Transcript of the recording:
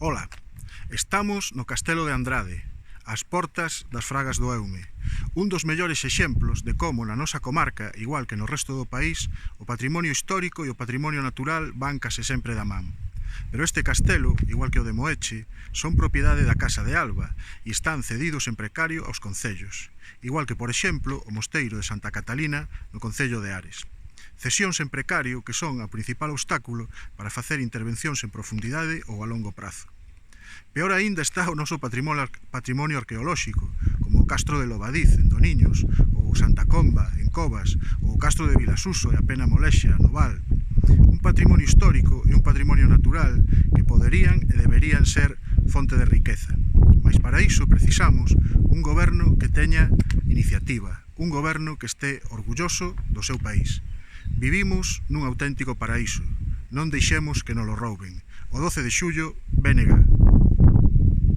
Ola, estamos no Castelo de Andrade, ás portas das Fragas do Eume, un dos mellores exemplos de como na nosa comarca, igual que no resto do país, o patrimonio histórico e o patrimonio natural van case sempre da man. Pero este castelo, igual que o de Moeche, son propiedade da Casa de Alba e están cedidos en precario aos concellos, igual que, por exemplo, o mosteiro de Santa Catalina no concello de Ares. Cesións en precario que son o principal obstáculo para facer intervencións en profundidade ou a longo prazo. Peor aínda está o noso patrimonio arqueolóxico, como o Castro de Lobadiz, en Doniños, ou Santa Comba, en Covas, ou o Castro de Vilasuso e a Pena Molexia, no Val. Un patrimonio histórico e un patrimonio natural que poderían e deberían ser fonte de riqueza. Mais para iso precisamos un goberno que teña iniciativa, un goberno que este orgulloso do seu país. Vivimos nun auténtico paraíso, non deixemos que nos lo rouben. O 12 de xullo, BNG.